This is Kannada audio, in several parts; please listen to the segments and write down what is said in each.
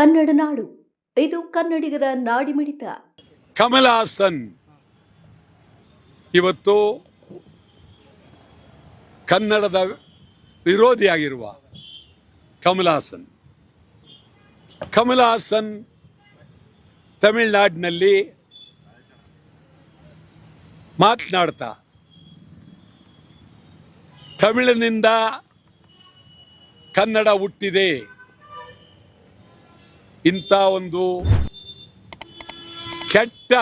ಕನ್ನಡ ನಾಡು, ಇದು ಕನ್ನಡಿಗರ ನಾಡಿಮಿಡಿತ. ಕಮಲ್ ಹಾಸನ್ ಇವತ್ತು ಕನ್ನಡದ ವಿರೋಧಿಯಾಗಿರುವ ಕಮಲ್ ಹಾಸನ್ ತಮಿಳುನಾಡಿನಲ್ಲಿ ಮಾತನಾಡ್ತಾ ತಮಿಳಿನಿಂದ ಕನ್ನಡ ಹುಟ್ಟಿದೆ ಇಂಥ ಒಂದು ಕೆಟ್ಟ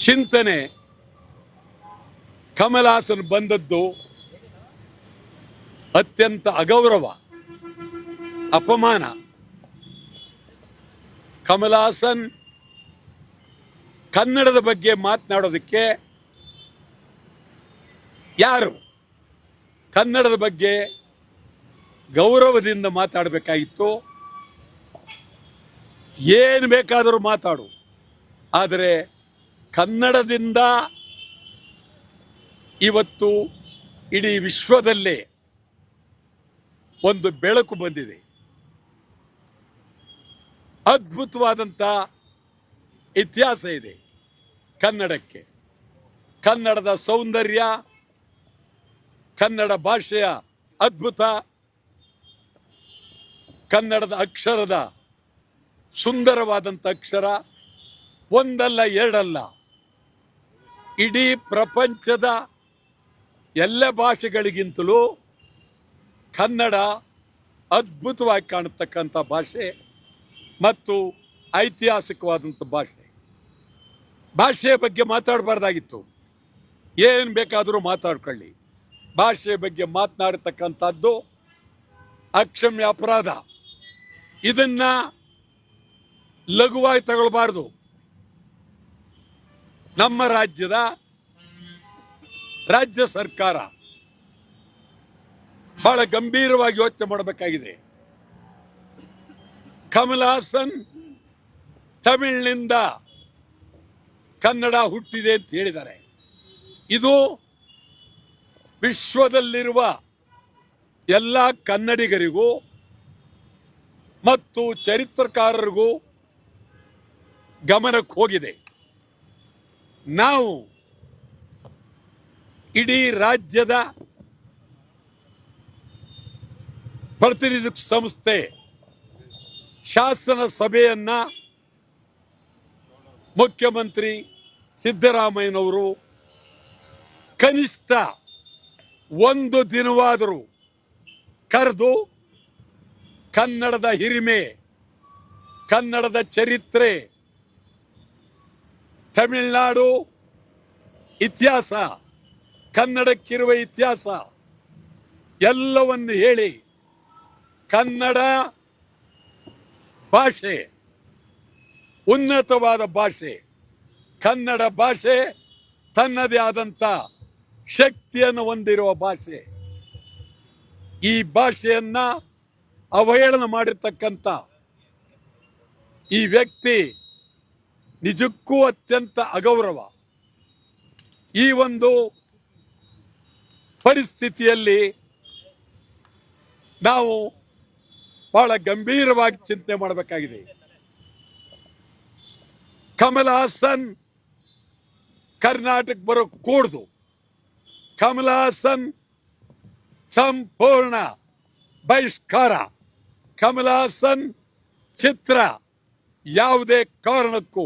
ಚಿಂತನೆ ಕಮಲ್ ಹಾಸನ್ ಬಂದದ್ದು ಅತ್ಯಂತ ಅಗೌರವ, ಅಪಮಾನ. ಕಮಲ್ ಹಾಸನ್ ಕನ್ನಡದ ಬಗ್ಗೆ ಮಾತನಾಡೋದಕ್ಕೆ ಯಾರು ಕನ್ನಡದ ಬಗ್ಗೆ ಗೌರವದಿಂದ ಮಾತಾಡಬೇಕಾಗಿತ್ತು. ಏನು ಬೇಕಾದರೂ ಮಾತಾಡು, ಆದರೆ ಕನ್ನಡದಿಂದ ಇವತ್ತು ಇಡೀ ವಿಶ್ವದಲ್ಲೇ ಒಂದು ಬೆಳಕು ಬಂದಿದೆ. ಅದ್ಭುತವಾದಂಥ ಇತಿಹಾಸ ಇದೆ ಕನ್ನಡಕ್ಕೆ. ಕನ್ನಡದ ಸೌಂದರ್ಯ, ಕನ್ನಡ ಭಾಷೆಯ ಅದ್ಭುತ, ಕನ್ನಡದ ಅಕ್ಷರದ ಸುಂದರವಾದಂಥ ಅಕ್ಷರ ಒಂದಲ್ಲ ಎರಡಲ್ಲ, ಇಡೀ ಪ್ರಪಂಚದ ಎಲ್ಲ ಭಾಷೆಗಳಿಗಿಂತಲೂ ಕನ್ನಡ ಅದ್ಭುತವಾಗಿ ಕಾಣತಕ್ಕಂಥ ಭಾಷೆ ಮತ್ತು ಐತಿಹಾಸಿಕವಾದಂಥ ಭಾಷೆಯ ಬಗ್ಗೆ ಮಾತಾಡಬಾರ್ದಾಗಿತ್ತು. ಏನು ಬೇಕಾದರೂ ಮಾತಾಡ್ಕೊಳ್ಳಿ. ಭಾಷೆಯ ಬಗ್ಗೆ ಮಾತನಾಡತಕ್ಕಂಥದ್ದು ಅಕ್ಷಮ್ಯ ಅಪರಾಧ. ಇದನ್ನ ಲಘುವಾಗಿ ತಗೊಳ್ಬಾರ್ದು. ನಮ್ಮ ರಾಜ್ಯ ಸರ್ಕಾರ ಬಹಳ ಗಂಭೀರವಾಗಿ ಯೋಚನೆ ಮಾಡಬೇಕಾಗಿದೆ. ಕಮಲ್ ಹಾಸನ್ ತಮಿಳಿನಿಂದ ಕನ್ನಡ ಹುಟ್ಟಿದೆ ಅಂತ ಹೇಳಿದ್ದಾರೆ. ಇದು ವಿಶ್ವದಲ್ಲಿರುವ ಎಲ್ಲ ಕನ್ನಡಿಗರಿಗೂ ಮತ್ತು ಚರಿತ್ರಕಾರರಿಗೂ ಗಮನಕ್ಕೆ ಹೋಗಿದೆ. ನಾವು ಇಡೀ ರಾಜ್ಯದ ಪ್ರತಿನಿಧಿ ಸಂಸ್ಥೆ ಶಾಸನ ಸಭೆಯನ್ನ ಮುಖ್ಯಮಂತ್ರಿ ಸಿದ್ದರಾಮಯ್ಯನವರು ಕನಿಷ್ಠ ಒಂದು ದಿನವಾದರೂ ಕರೆದು ಕನ್ನಡದ ಹಿರಿಮೆ, ಕನ್ನಡದ ಚರಿತ್ರೆ, ತಮಿಳುನಾಡು ಇತಿಹಾಸ, ಕನ್ನಡಕ್ಕಿರುವ ಇತಿಹಾಸ ಎಲ್ಲವನ್ನು ಹೇಳಿ ಕನ್ನಡ ಭಾಷೆ ಉನ್ನತವಾದ ಭಾಷೆ, ಕನ್ನಡ ಭಾಷೆ ತನ್ನದೇ ಆದಂಥ ಶಕ್ತಿಯನ್ನು ಹೊಂದಿರುವ ಭಾಷೆ. ಈ ಭಾಷೆಯನ್ನ ಅವಹೇಳನ ಮಾಡಿರ್ತಕ್ಕಂಥ ಈ ವ್ಯಕ್ತಿ ನಿಜಕ್ಕೂ ಅತ್ಯಂತ ಅಗೌರವ. ಈ ಒಂದು ಪರಿಸ್ಥಿತಿಯಲ್ಲಿ ನಾವು ಬಹಳ ಗಂಭೀರವಾಗಿ ಚಿಂತನೆ ಮಾಡಬೇಕಾಗಿದೆ. ಕಮಲ್ ಹಾಸನ್ ಕರ್ನಾಟಕ ಬರೋ ಕೂಡ್ದು. ಕಮಲ್ ಹಾಸನ್ ಸಂಪೂರ್ಣ ಬಹಿಷ್ಕಾರ. ಕಮಲ್ ಹಾಸನ್ ಚಿತ್ರ ಯಾವುದೇ ಕಾರಣಕ್ಕೂ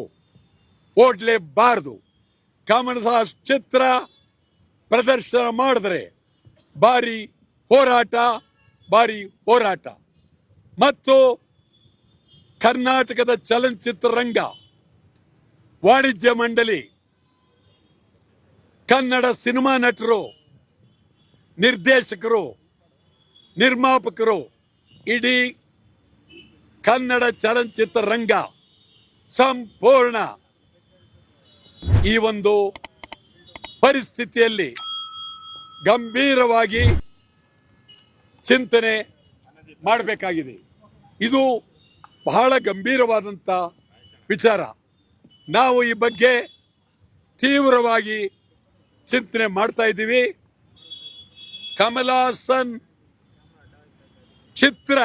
ಓಡಲೇಬಾರದು. ಕಮಲ್ ಹಾಸನ್ ಚಿತ್ರ ಪ್ರದರ್ಶನ ಮಾಡಿದ್ರೆ ಭಾರಿ ಹೋರಾಟ ಮತ್ತು ಕರ್ನಾಟಕದ ಚಲನಚಿತ್ರರಂಗ ವಾಣಿಜ್ಯ ಮಂಡಳಿ, ಕನ್ನಡ ಸಿನಿಮಾ ನಟರು, ನಿರ್ದೇಶಕರು, ನಿರ್ಮಾಪಕರು, ಇಡೀ ಕನ್ನಡ ಚಲನಚಿತ್ರರಂಗ ಸಂಪೂರ್ಣ ಈ ಒಂದು ಪರಿಸ್ಥಿತಿಯಲ್ಲಿ ಗಂಭೀರವಾಗಿ ಚಿಂತನೆ ಮಾಡಬೇಕಾಗಿದೆ. ಇದು ಬಹಳ ಗಂಭೀರವಾದಂಥ ವಿಚಾರ. ನಾವು ಈ ಬಗ್ಗೆ ತೀವ್ರವಾಗಿ ಚಿಂತನೆ ಮಾಡ್ತಾ ಇದ್ದೀವಿ. ಕಮಲ್ ಹಾಸನ್ ಚಿತ್ರ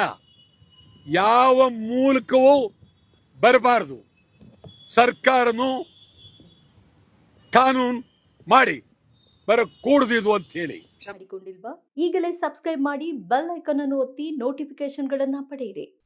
ಯಾವ ಮೂಲಕವೂ ಬರಬಾರದು. ಸರ್ಕಾರನು ಕಾನೂನು ಮಾಡಿ ಬರಕೂಡದು ಅಂತ ಹೇಳಿ. ಮಾಡಿಕೊಂಡಿಲ್ವಾ? ಈಗಲೇ ಸಬ್ಸ್ಕ್ರೈಬ್ ಮಾಡಿ ಬೆಲ್ ಐಕಾನ್ ಅನ್ನು ಒತ್ತಿ ನೋಟಿಫಿಕೇಶನ್ಗಳನ್ನ ಪಡೆಯಿರಿ.